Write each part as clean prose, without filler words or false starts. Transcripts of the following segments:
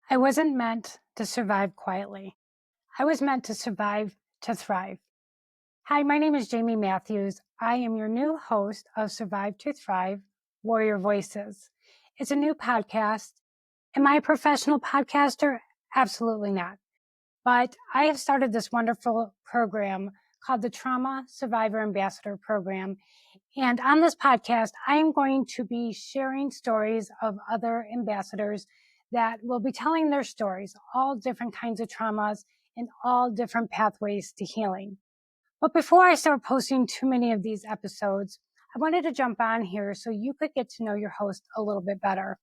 I wasn't meant to survive quietly. I was meant to survive to thrive. Hi, my name is Jaime Matthews. I am your new host of Survive to Thrive Warrior Voices. It's a new podcast. Am I a professional podcaster? Absolutely not. But I have started this wonderful program called the Trauma Survivor Ambassador Program. And on this podcast, I am going to be sharing stories of other ambassadors that will be telling their stories, all different kinds of traumas and all different pathways to healing. But before I start posting too many of these episodes, I wanted to jump on here so you could get to know your host a little bit better.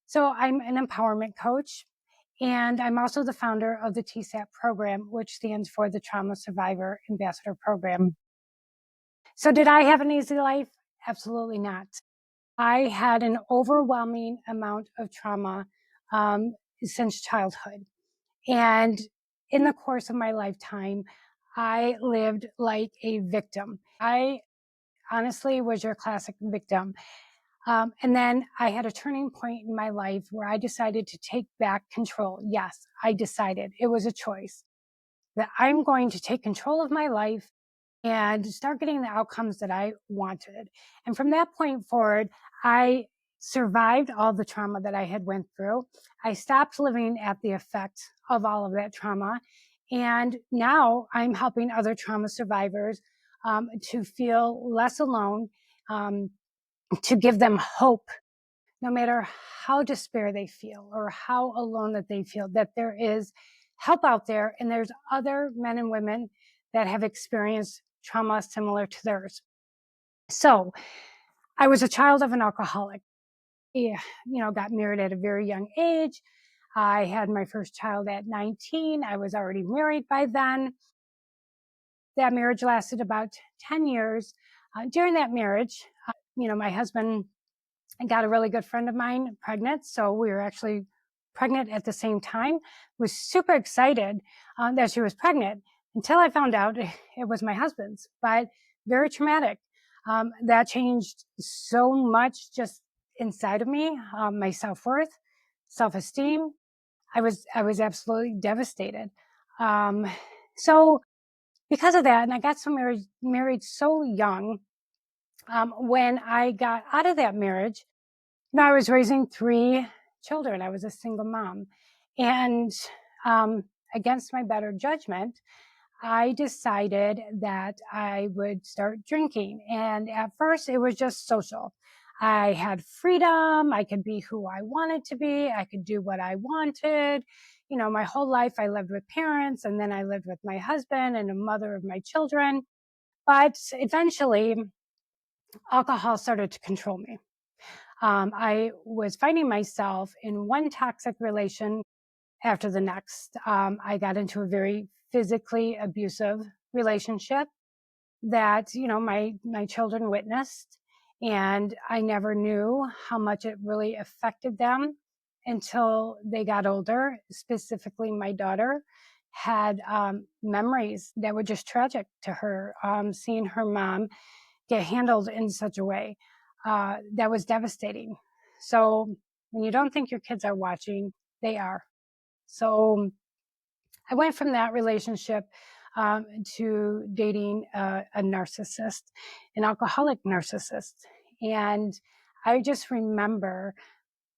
So I'm an empowerment coach, and I'm also the founder of the TSAP program, which stands for the Trauma Survivor Ambassador Program. So did I have an easy life? Absolutely not. I had an overwhelming amount of trauma since childhood. And in the course of my lifetime, I lived like a victim. I honestly was your classic victim. And then I had a turning point in my life where I decided to take back control. Yes, I decided it was a choice that I'm going to take control of my life and start getting the outcomes that I wanted. And from that point forward, I survived all the trauma that I had went through. I stopped living at the effect of all of that trauma. And now I'm helping other trauma survivors to feel less alone, to give them hope, no matter how despair they feel or how alone that they feel, that there is help out there and there's other men and women that have experienced trauma similar to theirs. So I was a child of an alcoholic. Yeah, got married at a very young age. I had my first child at 19. I was already married by then. That marriage lasted about 10 years. During that marriage, my husband got a really good friend of mine pregnant. So we were actually pregnant at the same time. Was super excited that she was pregnant until I found out it was my husband's, but very traumatic. That changed so much just inside of me, my self-worth, self-esteem. I was absolutely devastated. Um, so because of that, and I got so married so young, when I got out of that marriage, I was raising 3 children. I was a single mom. And against my better judgment, I decided that I would start drinking. And at first, it was just social. I had freedom. I could be who I wanted to be. I could do what I wanted. My whole life I lived with parents, and then I lived with my husband and a mother of my children. But eventually, alcohol started to control me. I was finding myself in one toxic relation after the next. I got into a very physically abusive relationship that, my children witnessed. And I never knew how much it really affected them until they got older. Specifically, my daughter had memories that were just tragic to her, seeing her mom get handled in such a way that was devastating. So when you don't think your kids are watching, they are. So I went from that relationship to dating a narcissist, an alcoholic narcissist. And I just remember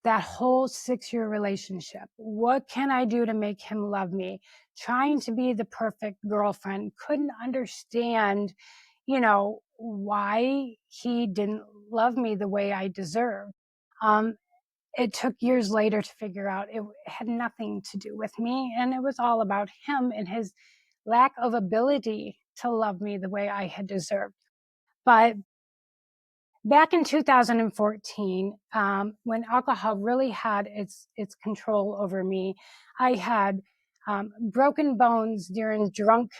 that whole 6-year relationship. What can I do to make him love me? Trying to be the perfect girlfriend, couldn't understand, why he didn't love me the way I deserved. Um, it took years later to figure out it had nothing to do with me. And it was all about him and his lack of ability to love me the way I had deserved. But back in 2014, when alcohol really had its control over me, I had broken bones during drunk,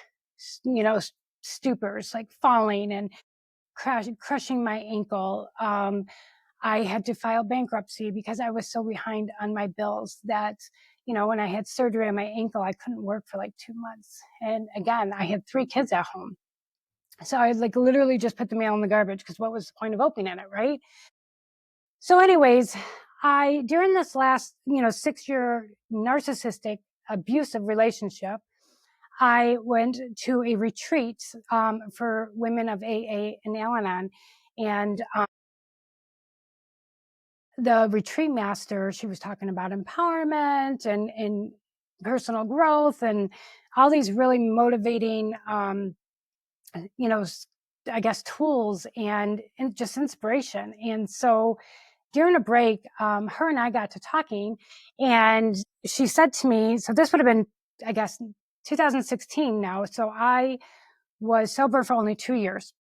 stupors, like falling and crushing my ankle. I had to file bankruptcy because I was so behind on my bills that, when I had surgery on my ankle, I couldn't work for like 2 months. And again, I had 3 kids at home. So I literally just put the mail in the garbage because what was the point of opening it, right? So anyways, during this last, 6-year narcissistic abusive relationship, I went to a retreat for women of AA and Al-Anon. And the retreat master, she was talking about empowerment and personal growth and all these really motivating, you know, I guess, tools and just inspiration. And so during a break, her and I got to talking, and she said to me, so this would have been, I guess, 2016 now. So I was sober for only 2 years.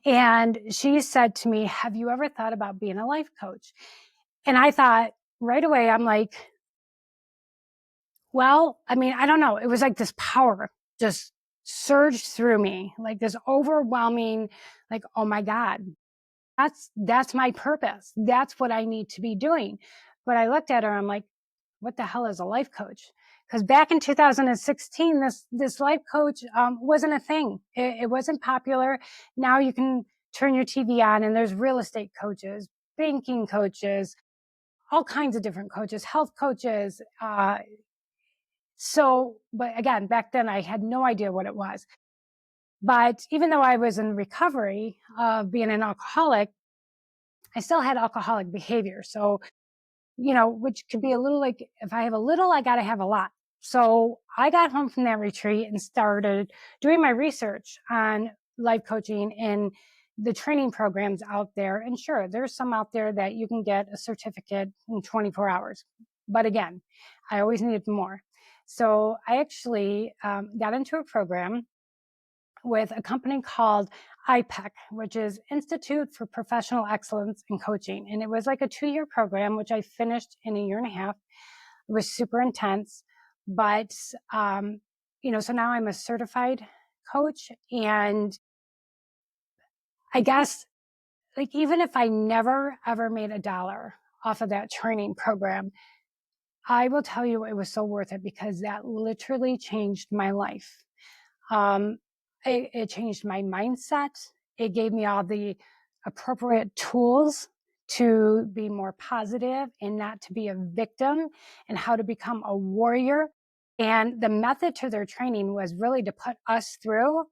And she said to me, have you ever thought about being a life coach? And I thought right away, I'm like, well, I mean, I don't know. It was like this power just surged through me, like this overwhelming, like, oh my God, that's my purpose. That's what I need to be doing. But I looked at her, I'm like, what the hell is a life coach? Because back in 2016, this life coach wasn't a thing. It wasn't popular. Now you can turn your TV on and there's real estate coaches, banking coaches, all kinds of different coaches, health coaches. But again, back then I had no idea what it was. But even though I was in recovery of being an alcoholic, I still had alcoholic behavior. So, which could be a little like, if I have a little, I got to have a lot. So I got home from that retreat and started doing my research on life coaching and the training programs out there. And sure, there's some out there that you can get a certificate in 24 hours. But again, I always needed more. So I actually got into a program with a company called IPEC, which is Institute for Professional Excellence in Coaching. And it was like a 2-year program, which I finished in a year and a half. It was super intense. But, so now I'm a certified coach. And I guess, like, even if I never, ever made $1 off of that training program, I will tell you it was so worth it because that literally changed my life. It changed my mindset. It gave me all the appropriate tools to be more positive and not to be a victim, and how to become a warrior. And the method to their training was really to put us through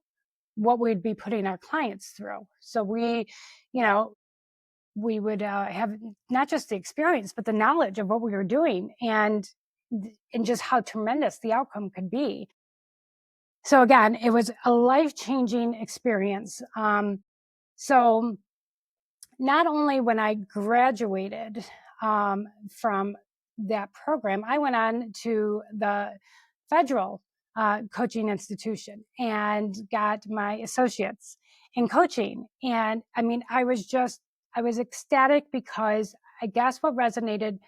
what we'd be putting our clients through. So you know, we would have not just the experience, but the knowledge of what we were doing, and just how tremendous the outcome could be. So again, it was a life-changing experience. So not only when I graduated from that program, I went on to the federal coaching institution and got my associates in coaching. And I mean, I was ecstatic because I guess what resonated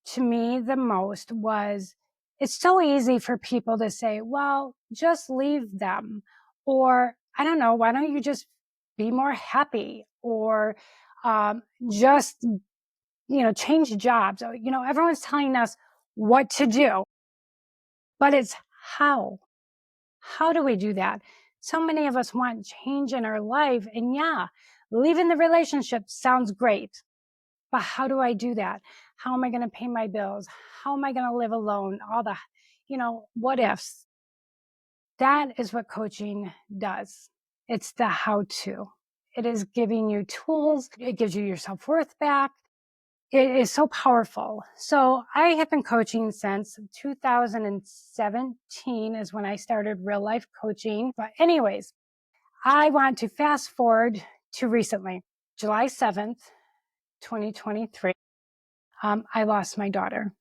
to me the most was, it's so easy for people to say, well, just leave them. Or, I don't know, why don't you just be more happy? Or just, change jobs. Everyone's telling us what to do, but it's how. How do we do that? So many of us want change in our life. And yeah, leaving the relationship sounds great. But how do I do that? How am I going to pay my bills? How am I going to live alone? All the, what ifs. That is what coaching does. It's the how to. It is giving you tools. It gives you your self-worth back. It is so powerful. So I have been coaching since 2017 is when I started real life coaching. But anyways, I want to fast forward to recently, July 7th, 2023. I lost my daughter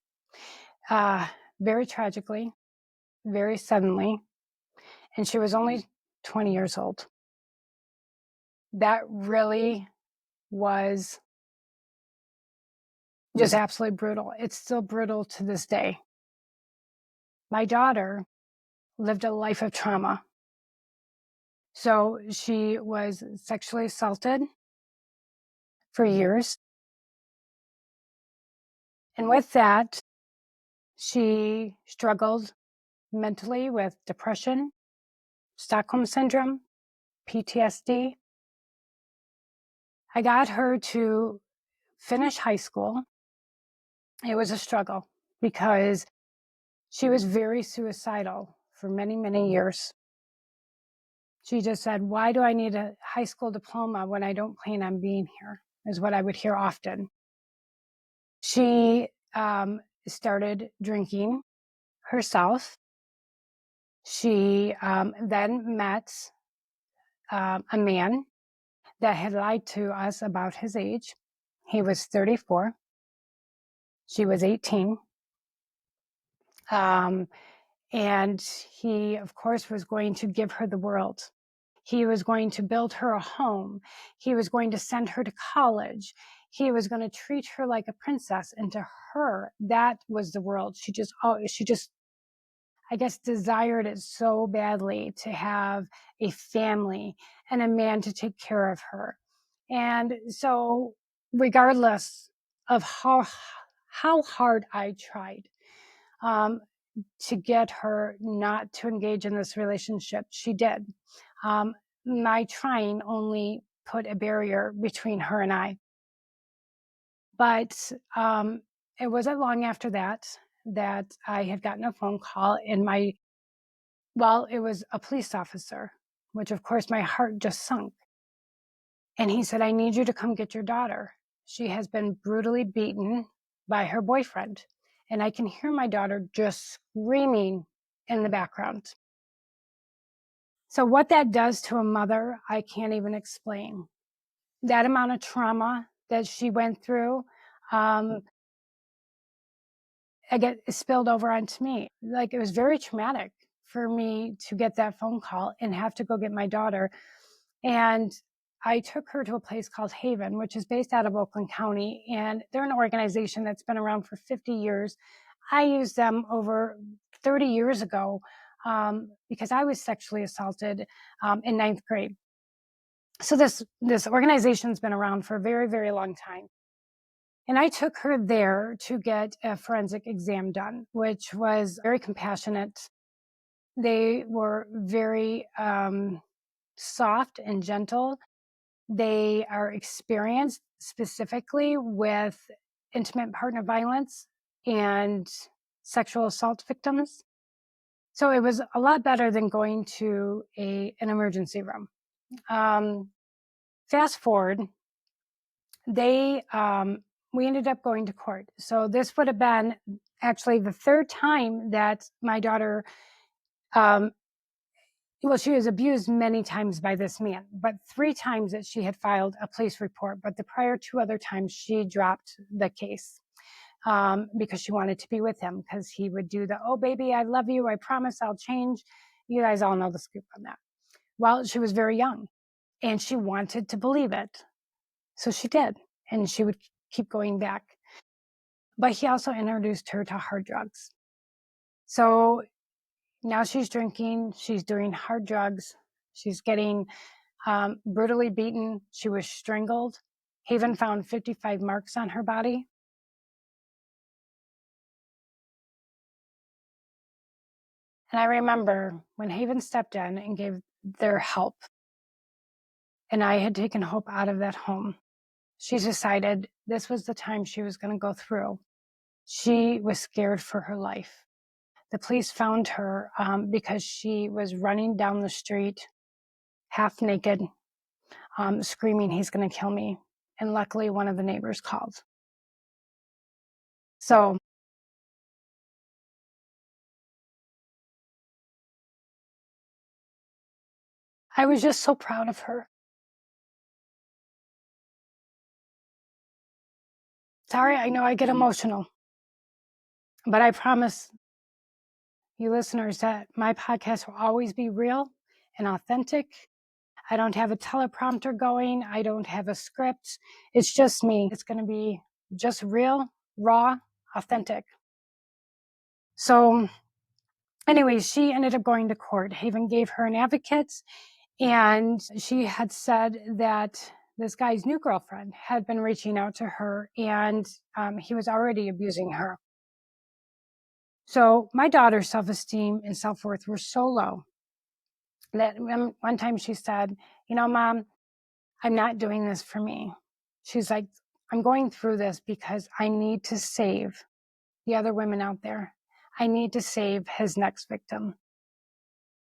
very tragically, very suddenly, and she was only 20 years old. That really was just absolutely brutal. It's still brutal to this day. My daughter lived a life of trauma. So she was sexually assaulted for years. And with that, she struggled mentally with depression, Stockholm syndrome, PTSD. I got her to finish high school. It was a struggle because she was very suicidal for many, many years. She just said, "Why do I need a high school diploma when I don't plan on being here?" is what I would hear often. She started drinking herself. She then met a man that had lied to us about his age. He was 34. She was 18. And he, of course, was going to give her the world. He was going to build her a home. He was going to send her to college. He was going to treat her like a princess. And to her, that was the world. She just, I guess, desired it so badly to have a family and a man to take care of her. And so, regardless of how hard I tried to get her not to engage in this relationship, she did. My trying only put a barrier between her and I. But it wasn't long after that I had gotten a phone call, and it was a police officer, which of course my heart just sunk. And he said, "I need you to come get your daughter. She has been brutally beaten by her boyfriend." And I can hear my daughter just screaming in the background. So what that does to a mother, I can't even explain. That amount of trauma that she went through, it spilled over onto me. Like, it was very traumatic for me to get that phone call and have to go get my daughter. And I took her to a place called Haven, which is based out of Oakland County. And they're an organization that's been around for 50 years. I used them over 30 years ago because I was sexually assaulted in ninth grade. So this organization's been around for a very, very long time. And I took her there to get a forensic exam done, which was very compassionate. They were very soft and gentle. They are experienced specifically with intimate partner violence and sexual assault victims. So it was a lot better than going to an emergency room. Fast forward, we ended up going to court. So this would have been actually the third time that my daughter, she was abused many times by this man, but 3 times that she had filed a police report. But the prior 2 other times she dropped the case because she wanted to be with him, because he would do the, "Oh, baby, I love you. I promise I'll change." You guys all know the scoop on that. Well, she was very young and she wanted to believe it. So she did. And she would keep going back. But he also introduced her to hard drugs. So now she's drinking, she's doing hard drugs, she's getting brutally beaten. She was strangled. Haven found 55 marks on her body. And I remember when Haven stepped in and gave their help, and I had taken Hope out of that home, she decided this was the time she was going to go through. She was scared for her life. The police found her because she was running down the street, half naked, screaming, "He's going to kill me." And luckily, one of the neighbors called. So I was just so proud of her. Sorry, I know I get emotional, but I promise you listeners that my podcast will always be real and authentic. I don't have a teleprompter going. I don't have a script. It's just me. It's going to be just real, raw, authentic. So anyways, she ended up going to court. Haven gave her an advocate, and she had said that this guy's new girlfriend had been reaching out to her, and he was already abusing her. So my daughter's self-esteem and self-worth were so low that one time she said, "Mom, I'm not doing this for me." She's like, "I'm going through this because I need to save the other women out there. I need to save his next victim.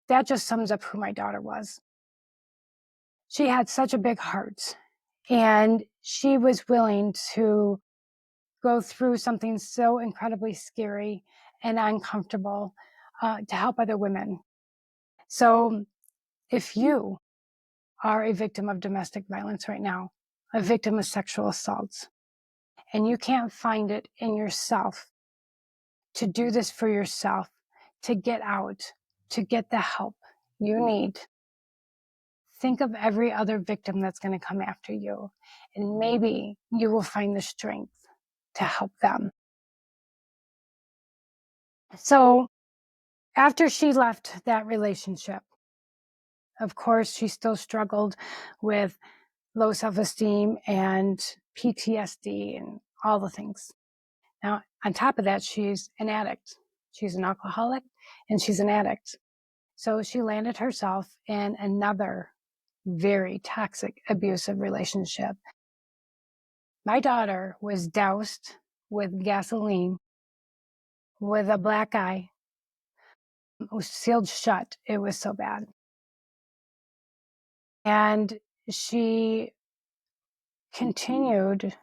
That just sums up who my daughter was. She had such a big heart, and she was willing to go through something so incredibly scary and uncomfortable to help other women. So if you are a victim of domestic violence right now, a victim of sexual assault, and you can't find it in yourself to do this for yourself, to get out, to get the help you need, think of every other victim that's going to come after you, and maybe you will find the strength to help them. So after she left that relationship, of course, she still struggled with low self-esteem and PTSD and all the things. Now, on top of that, she's an addict. She's an alcoholic and she's an addict. So she landed herself in another very toxic, abusive relationship. My daughter was doused with gasoline with a black eye. It was sealed shut. It was so bad. And she continued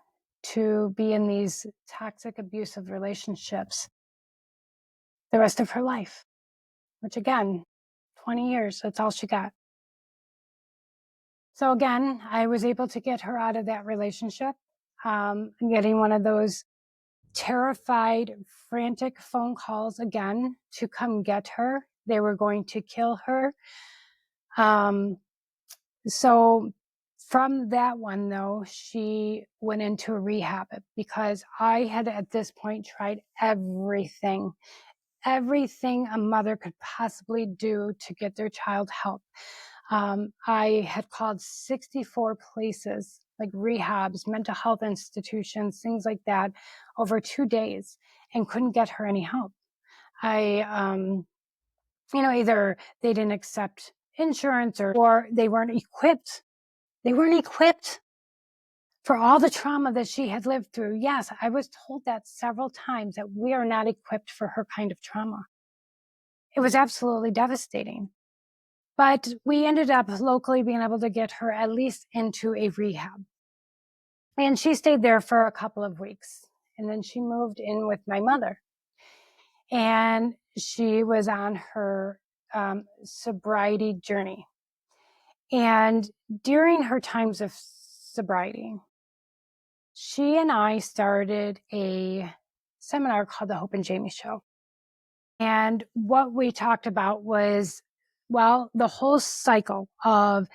to be in these toxic, abusive relationships the rest of her life, which again, 20 years, that's all she got. So again, I was able to get her out of that relationship, getting one of those terrified, frantic phone calls again to come get her. They were going to kill her. So from that one, though, she went into a rehab because I had at this point tried everything a mother could possibly do to get their child help. I had called 64 places, like rehabs, mental health institutions, things like that, over 2 days, and couldn't get her any help. Either they didn't accept insurance or they weren't equipped. They weren't equipped for all the trauma that she had lived through. Yes, I was told that several times, that we are not equipped for her kind of trauma. It was absolutely devastating. But we ended up locally being able to get her at least into a rehab. And she stayed there for a couple of weeks. And then she moved in with my mother. And she was on her sobriety journey. And during her times of sobriety, she and I started a seminar called the Hope and Jaime Show. And what we talked about was, well, the whole cycle of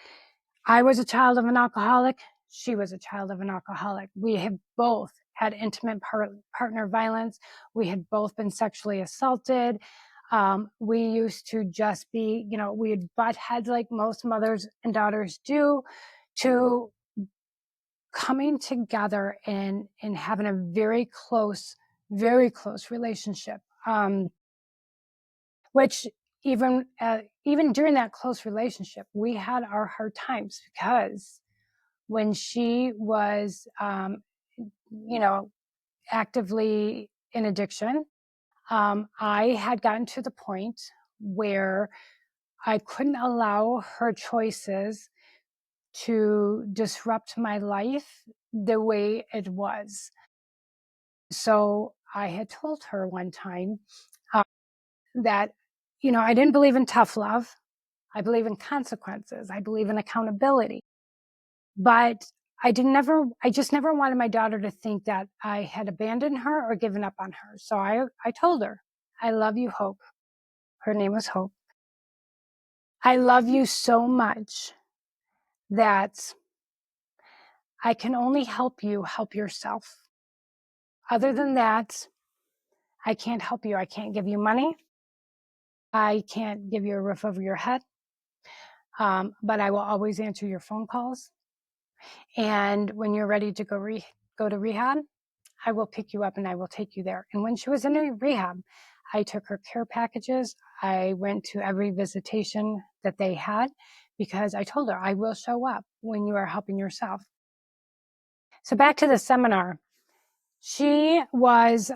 I was a child of an alcoholic. She was a child of an alcoholic. We have both had intimate partner violence. We had both been sexually assaulted. We used to just be, we'd butt heads like most mothers and daughters do, to coming together and having a very close relationship. Which even during that close relationship, we had our hard times, because when she was, actively in addiction, I had gotten to the point where I couldn't allow her choices to disrupt my life the way it was. So I had told her one time that, I didn't believe in tough love. I believe in consequences. I believe in accountability. But I just never wanted my daughter to think that I had abandoned her or given up on her. So I told her, I love you, Hope. Her name was Hope. I love you so much that I can only help you help yourself. Other than that, I can't help you. I can't give you money. I can't give you a roof over your head. But I will always answer your phone calls. And when you're ready to go to rehab, I will pick you up and I will take you there. And when she was in a rehab, I took her care packages. I went to every visitation that they had, because I told her, I will show up when you are helping yourself. So back to the seminar. She was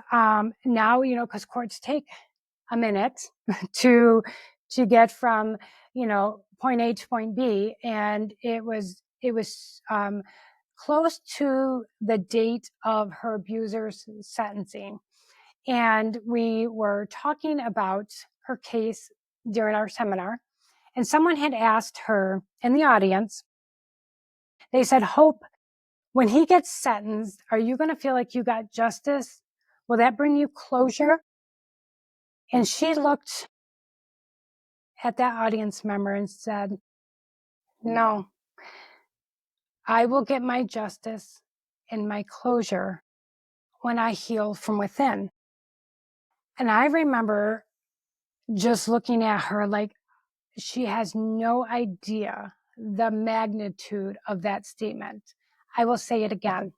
now, because courts take a minute to get from point A to point B, and it was close to the date of her abuser's sentencing, and we were talking about her case during our seminar, and someone had asked her in the audience. They said, Hope, when he gets sentenced, are you going to feel like you got justice? Will that bring you closure? And she looked at that audience member and said, no, I will get my justice and my closure when I heal from within. And I remember just looking at her like she has no idea the magnitude of that statement. I will say it again.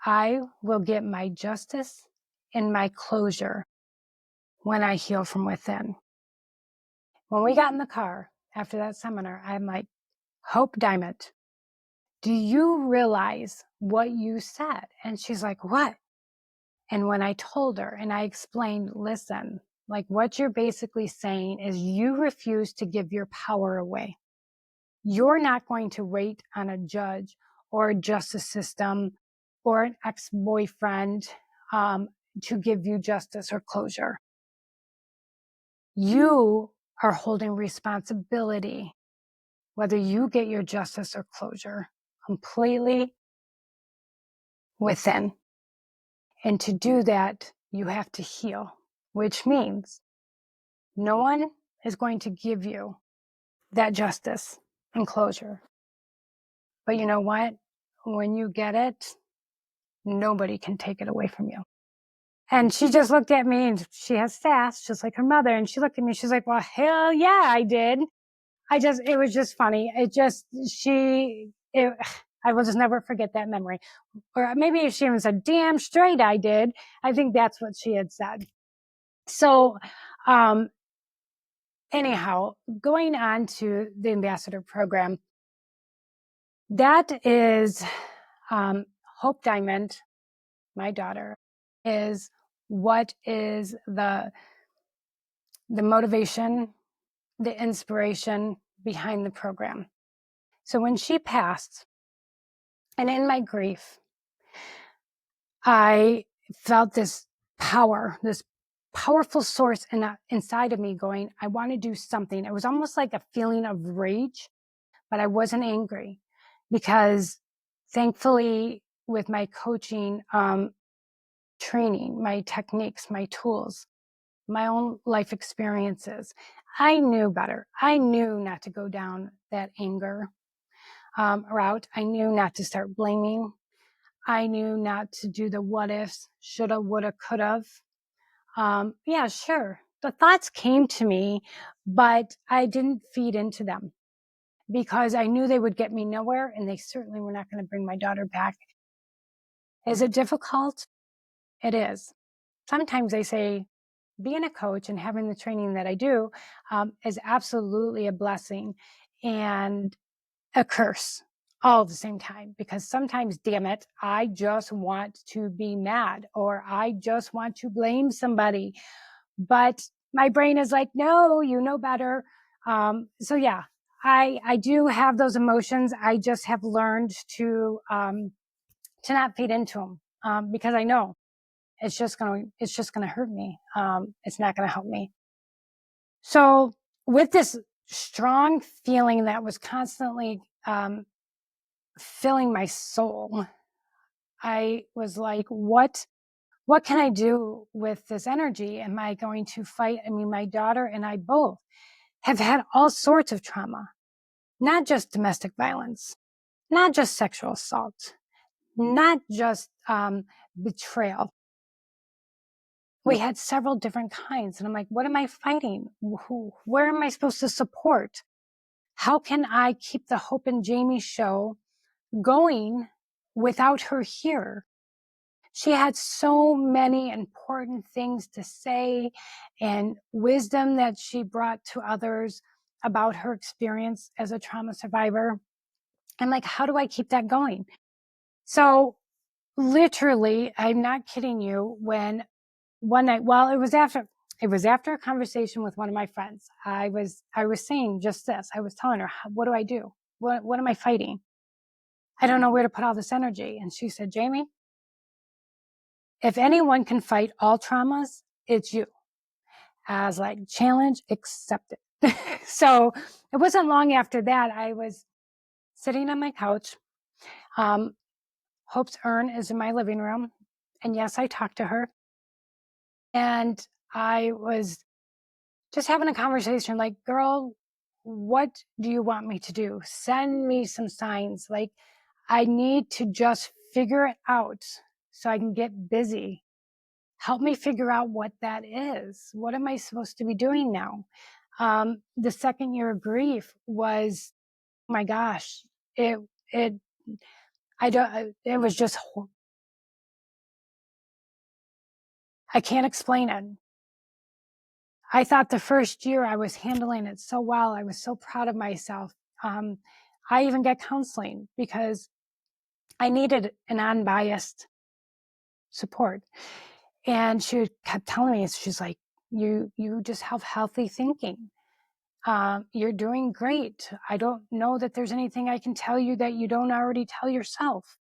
I will get my justice and my closure when I heal from within. When we got in the car after that seminar, I'm like, Hope Diamond, do you realize what you said? And she's like, what? And when I told her and I explained, listen, like what you're basically saying is you refuse to give your power away. You're not going to wait on a judge or a justice system or an ex-boyfriend to give you justice or closure. You are holding responsibility, whether you get your justice or closure completely within. And to do that, you have to heal, which means no one is going to give you that justice and closure. But you know what? When you get it, nobody can take it away from you. And she just looked at me, and she has sass, just like her mother. And she looked at me, she's like, well, hell yeah, I did. It was just funny. I will just never forget that memory. Or maybe if she even said, damn straight I did. I think that's what she had said. So, anyhow, going on to the ambassador program, that is Hope Diamond, my daughter, is what is the motivation, the inspiration behind the program. So when she passed, and in my grief, I felt this power, this powerful source inside of me going, I want to do something. It was almost like a feeling of rage, but I wasn't angry because thankfully with my coaching training, my techniques, my tools, my own life experiences, I knew better. I knew not to go down that anger route. I knew not to start blaming. I knew not to do the what ifs, shoulda, woulda, coulda. Yeah, sure. The thoughts came to me, but I didn't feed into them because I knew they would get me nowhere, and they certainly were not going to bring my daughter back. Is it difficult? It is. Sometimes they say being a coach and having the training that I do is absolutely a blessing and a curse all at the same time, because sometimes, damn it, I just want to be mad or I just want to blame somebody. But my brain is like, no, you know better. So yeah, I do have those emotions. I just have learned to not feed into them because I know it's just gonna hurt me. It's not gonna help me. So with this strong feeling that was constantly filling my soul, I was like, what can I do with this energy? Am I going to fight? I mean, my daughter and I both have had all sorts of trauma, not just domestic violence, not just sexual assault, not just betrayal. We had several different kinds. And I'm like, what am I fighting? Where am I supposed to support? How can I keep the Hope and Jaime show going without her here? She had so many important things to say and wisdom that she brought to others about her experience as a trauma survivor. I'm like, how do I keep that going? So literally, I'm not kidding you, when one night, well, it was after a conversation with one of my friends. I was saying just this. I was telling her, what do I do? What am I fighting? I don't know where to put all this energy. And she said, Jaime, if anyone can fight all traumas, it's you. I was like, challenge accepted. So it wasn't long after that, I was sitting on my couch. Hope's urn is in my living room. And yes, I talked to her. And I was just having a conversation like, girl, what do you want me to do? Send me some signs. Like, I need to just figure it out so I can get busy. Help me figure out what that is. What am I supposed to be doing now? The second year of grief was, oh my gosh, it was just, I can't explain it. I thought the first year I was handling it so well. I was so proud of myself. I even got counseling because I needed an unbiased support. And she kept telling me, she's like, you just have healthy thinking. You're doing great. I don't know that there's anything I can tell you that you don't already tell yourself.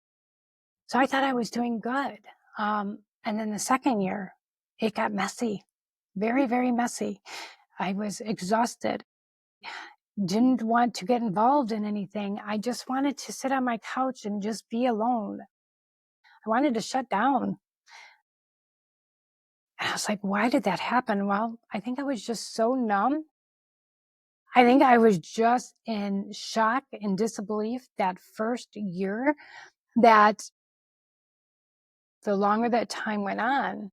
So I thought I was doing good. And then the second year, it got messy, very, very messy. I was exhausted, didn't want to get involved in anything. I just wanted to sit on my couch and just be alone. I wanted to shut down. And I was like, why did that happen? Well, I think I was just so numb. I think I was just in shock and disbelief that first year, that the longer that time went on,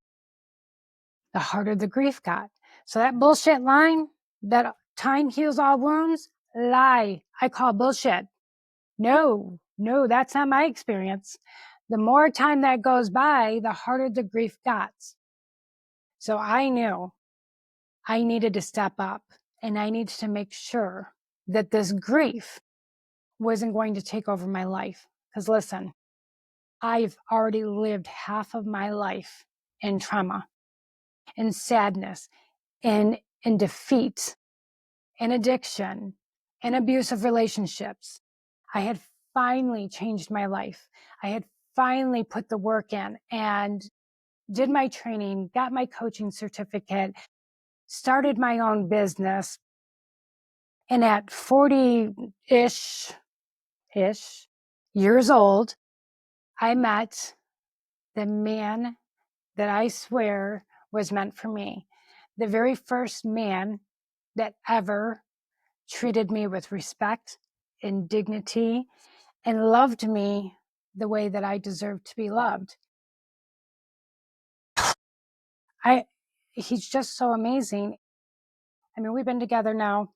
the harder the grief got. So that bullshit line, that time heals all wounds, lie. I call bullshit. No, that's not my experience. The more time that goes by, the harder the grief got. So I knew I needed to step up, and I needed to make sure that this grief wasn't going to take over my life. Because listen, I've already lived half of my life in trauma, in sadness, in defeat, in addiction, in abusive relationships. I had finally changed my life. I had finally put the work in and did my training, got my coaching certificate, started my own business. And at 40-ish years old, I met the man that I swear was meant for me. The very first man that ever treated me with respect and dignity and loved me the way that I deserved to be loved. He's just so amazing. I mean, we've been together now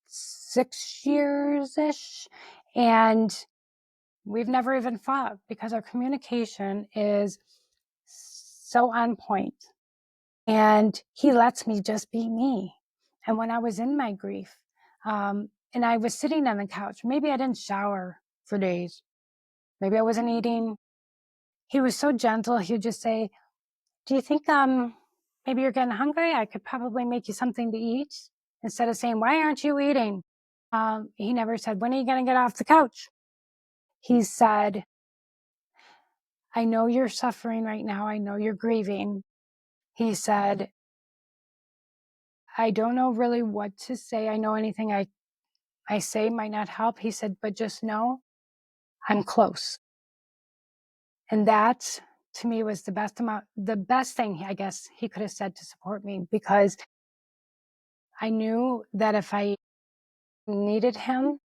6 years-ish, and we've never even fought because our communication is so on point. And he lets me just be me. And when I was in my grief, and I was sitting on the couch, maybe I didn't shower for days, maybe I wasn't eating. He was so gentle. He would just say, do you think maybe you're getting hungry? I could probably make you something to eat. Instead of saying, why aren't you eating? He never said, when are you going to get off the couch? He said, I know you're suffering right now. I know you're grieving. He said, I don't know really what to say. I know anything I say might not help. He said, but just know I'm close. And that to me was the best thing I guess he could have said to support me, because I knew that if I needed him,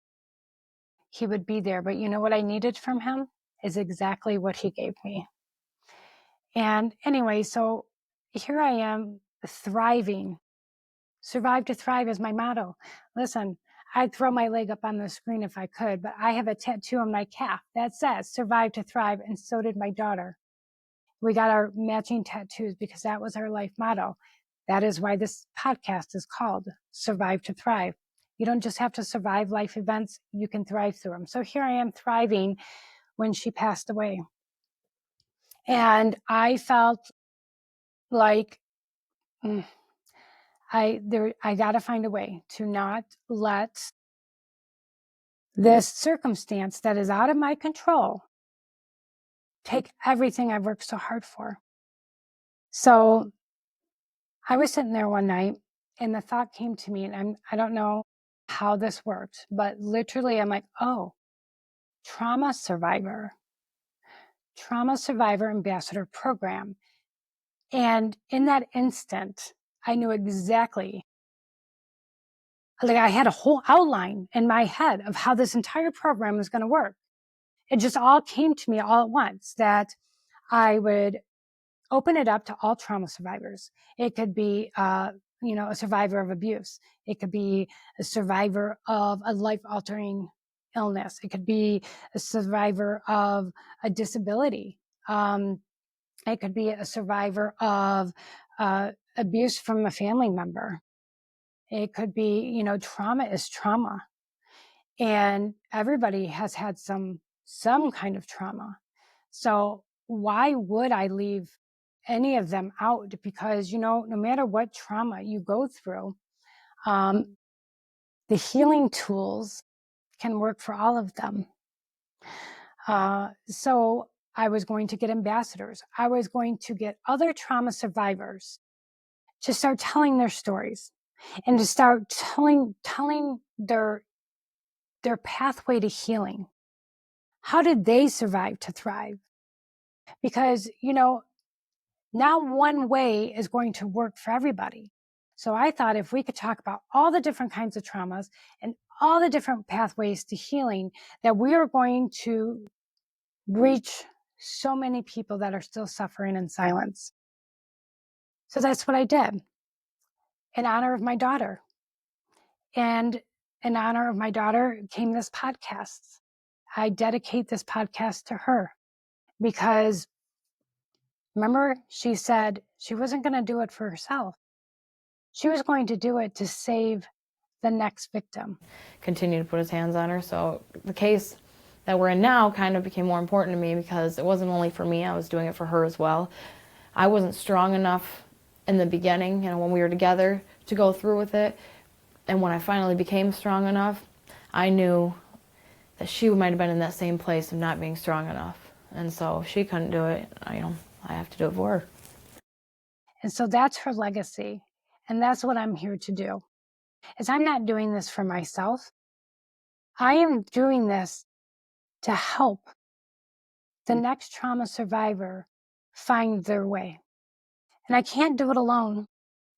he would be there. But you know what I needed from him is exactly what he gave me. And anyway, so here I am, thriving. Survive to thrive is my motto. Listen, I'd throw my leg up on the screen if I could, but I have a tattoo on my calf that says survive to thrive, and so did my daughter. We got our matching tattoos because that was our life motto. That is why this podcast is called Survive to Thrive. You don't just have to survive life events, you can thrive through them. So here I am thriving when she passed away. And I felt like I got to find a way to not let this circumstance that is out of my control take everything I've worked so hard for. So I was sitting there one night and the thought came to me, and I don't know how this worked, but literally I'm like, oh, Trauma Survivor Ambassador Program. And in that instant, I knew exactly, like I had a whole outline in my head of how this entire program was going to work. It just all came to me all at once that I would open it up to all trauma survivors. It could be, a survivor of abuse. It could be a survivor of a life-altering illness. It could be a survivor of a disability. It could be a survivor of abuse from a family member. It could be, trauma is trauma. And everybody has had some kind of trauma. So why would I leave any of them out? Because, no matter what trauma you go through, the healing tools can work for all of them. So I was going to get ambassadors. I was going to get other trauma survivors to start telling their stories and to start telling their pathway to healing. How did they survive to thrive? Because, not one way is going to work for everybody. So I thought if we could talk about all the different kinds of traumas and all the different pathways to healing, that we are going to reach so many people that are still suffering in silence. So that's what I did in honor of my daughter. And in honor of my daughter came this podcast. I dedicate this podcast to her because remember, she said she wasn't going to do it for herself. She was going to do it to save the next victim. Continue to put his hands on her. So the case that we're in now kind of became more important to me because it wasn't only for me, I was doing it for her as well. I wasn't strong enough in the beginning, when we were together, to go through with it. And when I finally became strong enough, I knew that she might have been in that same place of not being strong enough. And so if she couldn't do it, I have to do it for her. And so that's her legacy. And that's what I'm here to do. Is I'm not doing this for myself. I am doing this to help the next trauma survivor find their way. And I can't do it alone.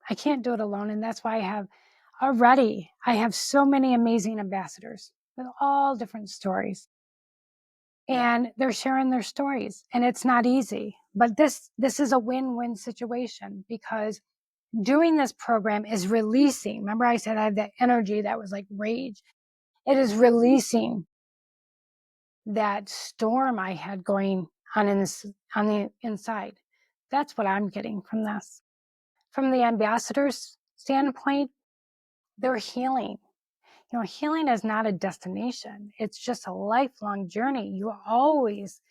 And that's why I have so many amazing ambassadors with all different stories. And they're sharing their stories. And it's not easy. But this is a win-win situation because doing this program is releasing. Remember I said I had that energy that was like rage. It is releasing that storm I had going on on the inside. That's what I'm getting from this. From the ambassador's standpoint, they're healing. Healing is not a destination. It's just a lifelong journey. You always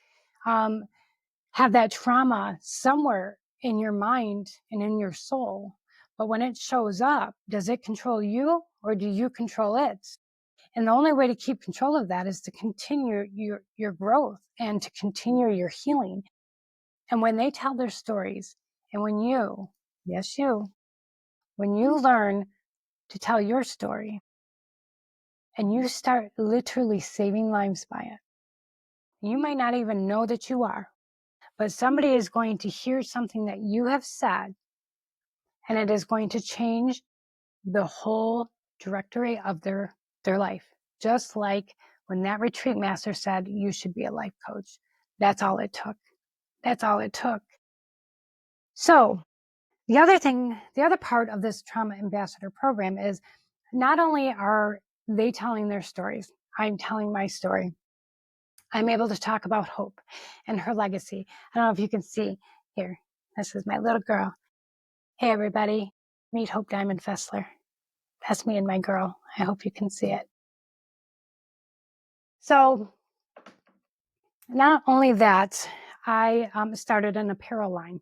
have that trauma somewhere in your mind and in your soul. But when it shows up, does it control you or do you control it? And the only way to keep control of that is to continue your growth and to continue your healing. And when they tell their stories, and when you, yes, when you learn to tell your story and you start literally saving lives by it, you might not even know that you are, but somebody is going to hear something that you have said, and it is going to change the whole trajectory of their life. Just like when that retreat master said, you should be a life coach. That's all it took. That's all it took. So the other part of this trauma ambassador program is not only are they telling their stories, I'm telling my story. I'm able to talk about Hope and her legacy. I don't know if you can see here. This is my little girl. Hey, everybody. Meet Hope Diamond Fessler. That's me and my girl. I hope you can see it. So not only that, I started an apparel line.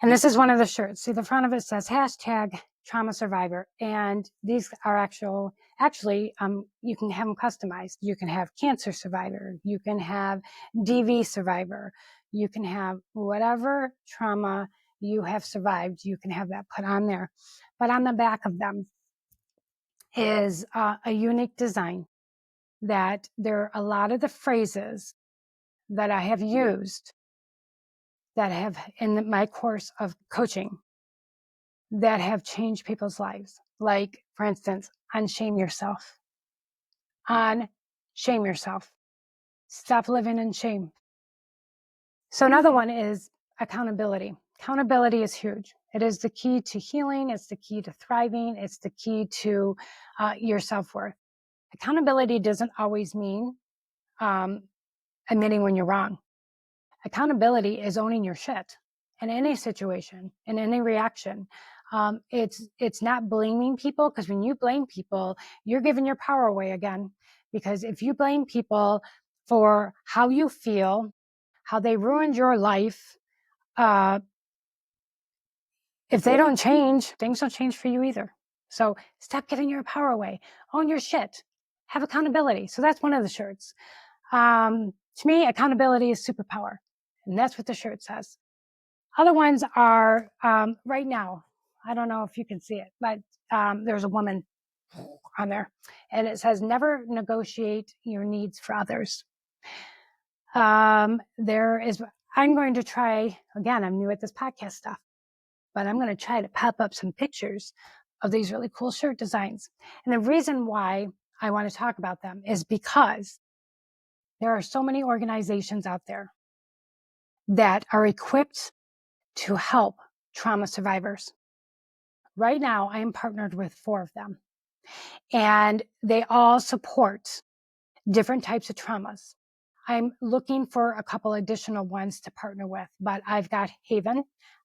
And this is one of the shirts. See, the front of it says hashtag Trauma Survivor. And these are actually, you can have them customized. You can have cancer survivor. You can have DV survivor. You can have whatever trauma you have survived. You can have that put on there. But on the back of them is a unique design that there are a lot of the phrases that I have used that have in my course of coaching that have changed people's lives. Like, for instance, unshame yourself. Unshame yourself. Stop living in shame. So another one is accountability. Accountability is huge. It is the key to healing. It's the key to thriving. It's the key to your self-worth. Accountability doesn't always mean admitting when you're wrong. Accountability is owning your shit in any situation, in any reaction. It's not blaming people, because when you blame people, you're giving your power away again. Because if you blame people for how you feel, how they ruined your life, if they don't change, things don't change for you either. So stop giving your power away. Own your shit. Have accountability. So that's one of the shirts. To me, accountability is superpower. And that's what the shirt says. Other ones are right now. I don't know if you can see it, but there's a woman on there, and it says, never negotiate your needs for others. I'm going to try, again, I'm new at this podcast stuff, but I'm going to try to pop up some pictures of these really cool shirt designs. And the reason why I want to talk about them is because there are so many organizations out there that are equipped to help trauma survivors. Right now, I am partnered with 4 of them, and they all support different types of traumas. I'm looking for a couple additional ones to partner with, but I've got Haven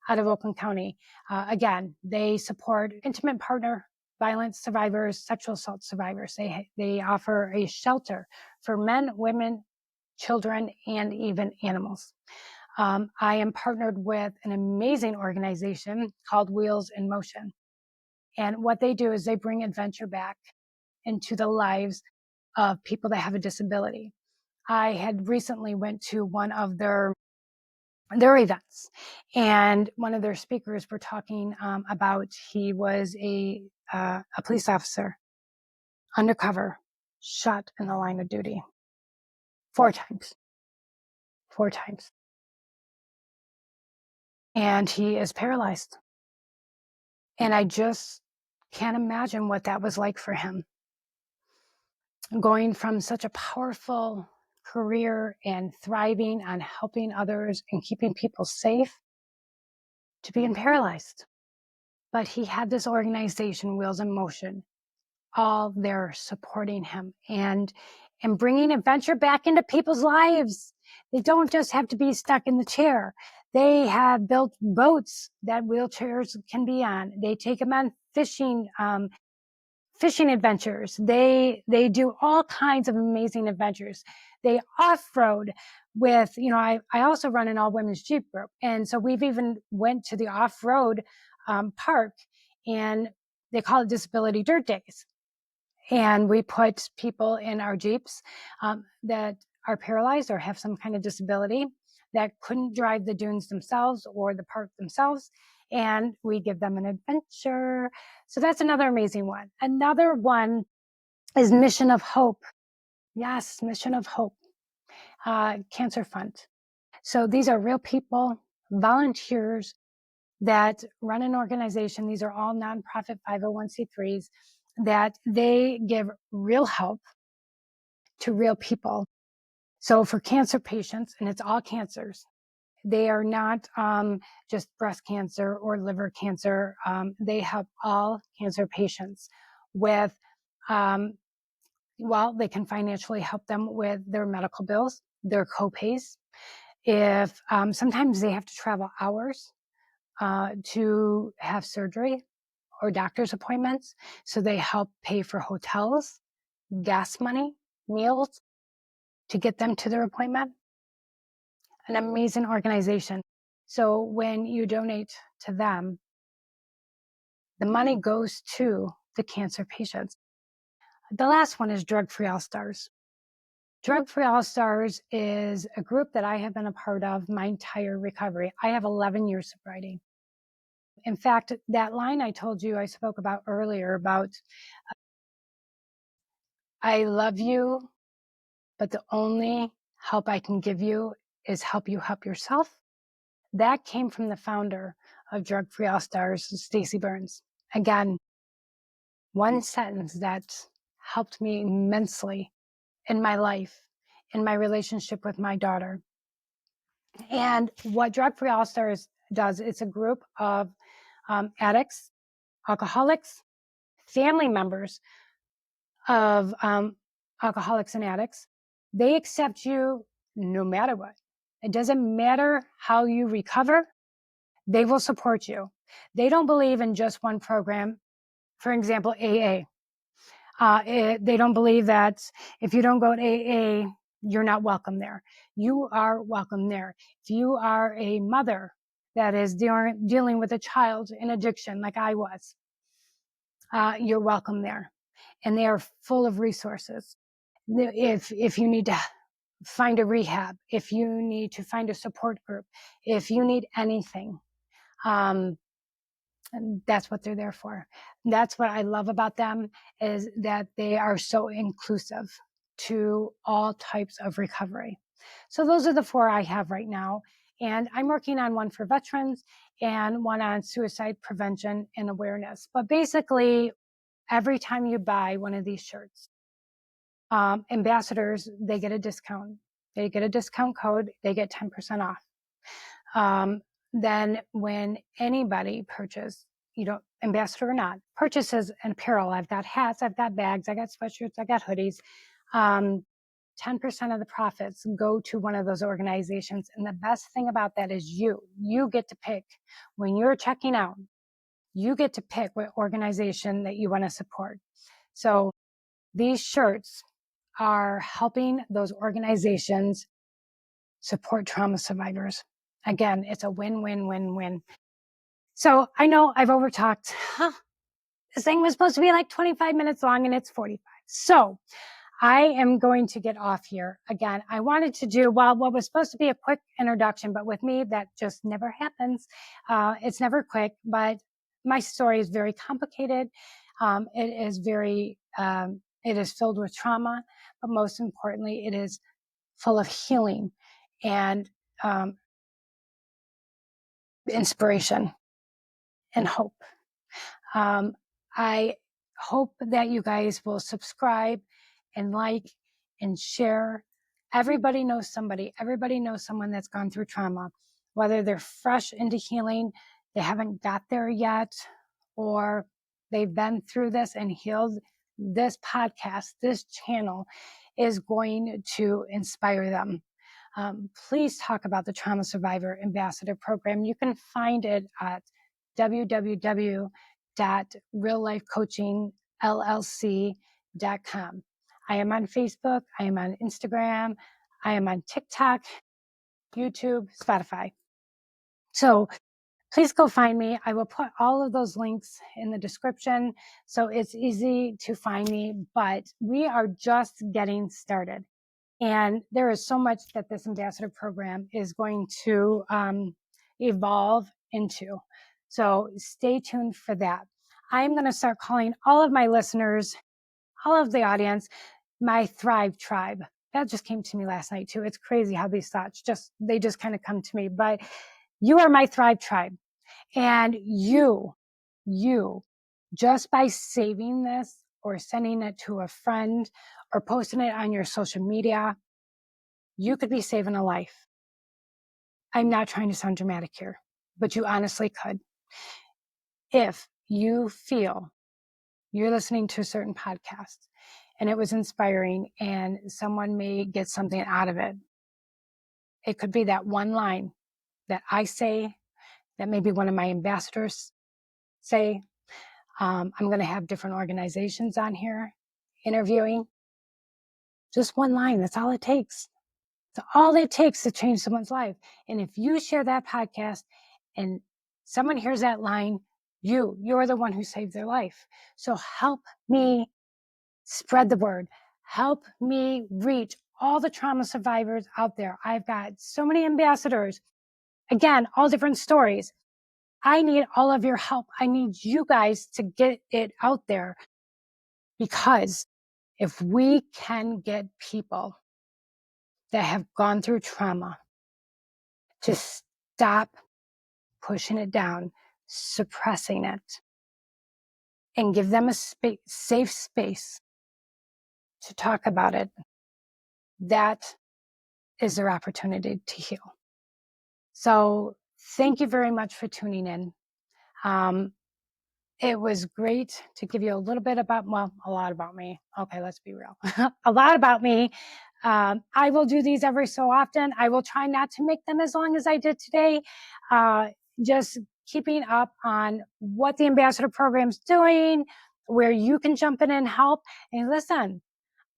out of Oakland County. Again, they support intimate partner violence survivors, sexual assault survivors. They offer a shelter for men, women, children, and even animals. I am partnered with an amazing organization called Wheels in Motion. And what they do is they bring adventure back into the lives of people that have a disability. I had recently went to one of their events, and one of their speakers were talking about he was a police officer, undercover, shot in the line of duty 4 times. 4 times. And he is paralyzed. And I just can't imagine what that was like for him. Going from such a powerful career and thriving on helping others and keeping people safe to being paralyzed. But he had this organization, Wheels in Motion, all there supporting him and bringing adventure back into people's lives. They don't just have to be stuck in the chair. They have built boats that wheelchairs can be on. They take them on fishing adventures. They do all kinds of amazing adventures. They off-road with, I also run an all-women's Jeep group. And so we've even went to the off-road park, and they call it Disability Dirt Days. And we put people in our Jeeps that are paralyzed or have some kind of disability that couldn't drive the dunes themselves or the park themselves. And we give them an adventure. So that's another amazing one. Another one is Mission of Hope. Yes, Mission of Hope, Cancer Fund. So these are real people, volunteers that run an organization. These are all nonprofit 501c3s that they give real help to real people. So for cancer patients, and it's all cancers, they are not just breast cancer or liver cancer. They help all cancer patients with, they can financially help them with their medical bills, their copays. If sometimes they have to travel hours to have surgery or doctor's appointments, so they help pay for hotels, gas money, meals to get them to their appointment. an amazing organization. So when you donate to them, the money goes to the cancer patients. The last one is Drug Free All Stars. Drug Free All Stars is a group that I have been a part of my entire recovery. I have 11 years sobriety. In fact, that line I told you I spoke about earlier about I love you, but the only help I can give you is help you help yourself. That came from the founder of Drug Free All Stars, Stacey Burns. Again, one sentence that helped me immensely in my life, in my relationship with my daughter. And what Drug Free All Stars does, it's a group of addicts, alcoholics, family members of alcoholics and addicts. They accept you no matter what. It doesn't matter how you recover, they will support you. They don't believe in just one program. For example, AA. They don't believe that if you don't go to AA, you're not welcome there. You are welcome there. If you are a mother that is dealing with a child in addiction like I was, you're welcome there. And they are full of resources. If you need to find a rehab, if you need to find a support group, if you need anything, and that's what they're there for. That's what I love about them, is that they are so inclusive to all types of recovery. So those are the 4 I have right now. And I'm working on one for veterans and one on suicide prevention and awareness. But basically, every time you buy one of these shirts, ambassadors, they get a discount. They get a discount code. They get 10% off. Then when anybody ambassador or not, purchases an apparel, I've got hats, I've got bags, I got sweatshirts, I got hoodies. 10% of the profits go to one of those organizations. And the best thing about that is you get to pick when you're checking out, you get to pick what organization that you want to support. So these shirts are helping those organizations support trauma survivors. Again, it's a win-win-win-win. So I know I've overtalked. This thing was supposed to be like 25 minutes long and it's 45. So I am going to get off here. Again, I wanted to do, what was supposed to be a quick introduction, but with me, that just never happens. It's never quick, but my story is very complicated. It is filled with trauma, but most importantly, it is full of healing and inspiration and hope. I hope that you guys will subscribe and like and share. Everybody knows somebody. Everybody knows someone that's gone through trauma, whether they're fresh into healing, they haven't got there yet, or they've been through this and healed. This podcast, this channel is going to inspire them. Please talk about the Trauma Survivor Ambassador Program. You can find it at www.reallifecoachingllc.com. I am on Facebook. I am on Instagram. I am on TikTok, YouTube, Spotify. So please go find me. I will put all of those links in the description, so it's easy to find me, but we are just getting started. And there is so much that this ambassador program is going to evolve into. So stay tuned for that. I'm going to start calling all of my listeners, all of the audience, my Thrive Tribe. That just came to me last night too. It's crazy how these thoughts they just kind of come to me. But you are my Thrive Tribe. And you, just by saving this or sending it to a friend or posting it on your social media, you could be saving a life. I'm not trying to sound dramatic here, but you honestly could. If you feel you're listening to a certain podcast and it was inspiring and someone may get something out of it, it could be that one line that I say, that maybe one of my ambassadors say. I'm going to have different organizations on here interviewing. Just one line. That's all it takes. So all it takes to change someone's life. And if you share that podcast and someone hears that line, you're the one who saved their life. So help me spread the word. Help me reach all the trauma survivors out there. I've got so many ambassadors. Again, all different stories. I need all of your help. I need you guys to get it out there, because if we can get people that have gone through trauma to stop pushing it down, suppressing it, and give them a safe space to talk about it, that is their opportunity to heal. So thank you very much for tuning in. It was great to give you a little bit about, well, a lot about me. Okay, let's be real. A lot about me. I will do these every so often. I will try not to make them as long as I did today. Just keeping up on what the ambassador program's doing, where you can jump in and help. And listen,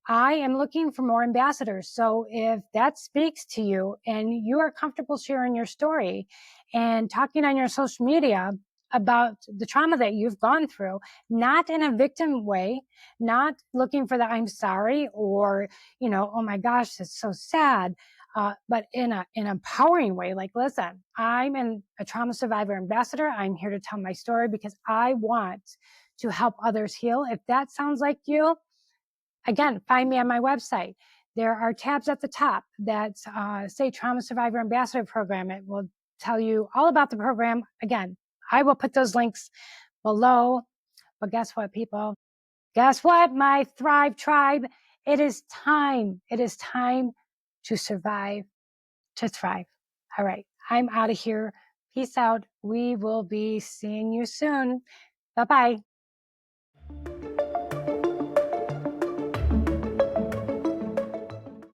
I am looking for more ambassadors. So if that speaks to you and you are comfortable sharing your story and talking on your social media about the trauma that you've gone through, not in a victim way, not looking for the I'm sorry or, oh my gosh, it's so sad, but in an empowering way. Like, listen, I'm a trauma survivor ambassador. I'm here to tell my story because I want to help others heal. If that sounds like you, again, find me on my website. There are tabs at the top that say Trauma Survivor Ambassador Program. It will tell you all about the program. Again, I will put those links below. But guess what, people? Guess what, my Thrive Tribe? It is time. It is time to survive, to thrive. All right, I'm out of here. Peace out. We will be seeing you soon. Bye-bye.